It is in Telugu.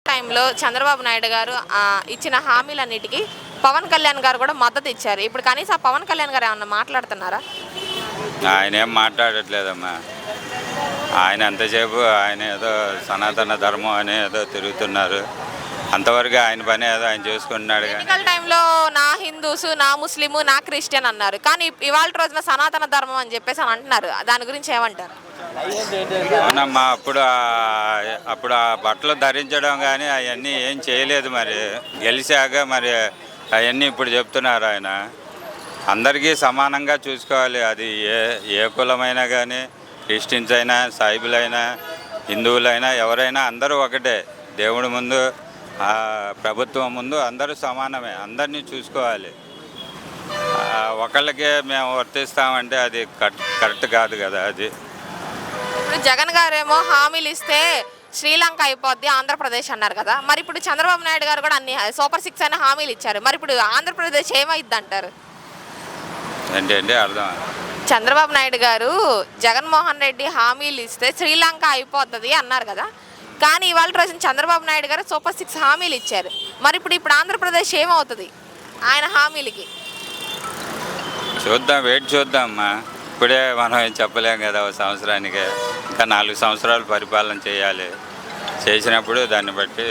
టైంలో చంద్రబాబు నాయుడు గారు ఇచ్చిన హామీలన్నిటికీ పవన్ కళ్యాణ్ గారు కూడా మద్దతు ఇచ్చారు. ఇప్పుడు కనీసం ఆ పవన్ కళ్యాణ్ గారు ఏమన్నా మాట్లాడుతున్నారా? ఆయన ఏం మాట్లాడట్లేదమ్మా. ఆయన ఎంతసేపు ఆయన ఏదో సనాతన ధర్మం అని ఏదో తిరుగుతున్నారు. అంతవరకు ఆయన పని ఏదో ఆయన చేసుకుంటున్నాడు. కానీ ఎన్నికల టైంలో నా హిందూస్, నా ముస్లిము, నా క్రిస్టియన్ అన్నారు. కానీ ఇవాళ రోజున సనాతన ధర్మం అని చెప్పేసి అని అంటున్నారు. దాని గురించి ఏమంటారు? అవునమ్మా, అప్పుడు ఆ బట్టలు ధరించడం కానీ అవన్నీ ఏం చేయలేదు. మరి గెలిచాక మరి అవన్నీ ఇప్పుడు చెప్తున్నారు. ఆయన అందరికీ సమానంగా చూసుకోవాలి. అది ఏ కులమైనా కానీ, క్రిస్టియన్స్ అయినా, సాయిబులైనా, హిందువులైనా, ఎవరైనా అందరూ ఒకటే. దేవుడి ముందు, ప్రభుత్వం ముందు అందరూ సమానమే. అందరినీ చూసుకోవాలి. ఒకళ్ళకే మేము వర్తిస్తామంటే అది కరెక్ట్ కాదు కదా. అది ఇప్పుడు జగన్ గారేమో హామీలు ఇస్తే శ్రీలంక అయిపోద్ది ఆంధ్రప్రదేశ్ అన్నారు కదా. మరి ఇప్పుడు చంద్రబాబు నాయుడు గారు కూడా అన్ని సూపర్ 6 అనే హామీలు ఇచ్చారు. మరి ఇప్పుడు ఆంధ్రప్రదేశ్ ఏమైద్ది అంటారు? ఏంటంటే అర్థం. చంద్రబాబు నాయుడు గారు జగన్మోహన్ రెడ్డి హామీలు ఇస్తే శ్రీలంక అయిపోతుంది అన్నారు కదా. కానీ ఇవాళ రోజున చంద్రబాబు నాయుడు గారు సూపర్ 6 హామీలు ఇచ్చారు. మరి ఇప్పుడు ఆంధ్రప్రదేశ్ ఏమవుతుంది ఆయన హామీలకి? చూద్దాం, వెయిట్ చూద్దామ్మా. ఇప్పుడే మనం ఏం చెప్పలేం కదా. ఒక సంవత్సరానికి ఇంకా 4 సంవత్సరాలు పరిపాలన చేయాలి. చేసినప్పుడు దాన్ని బట్టి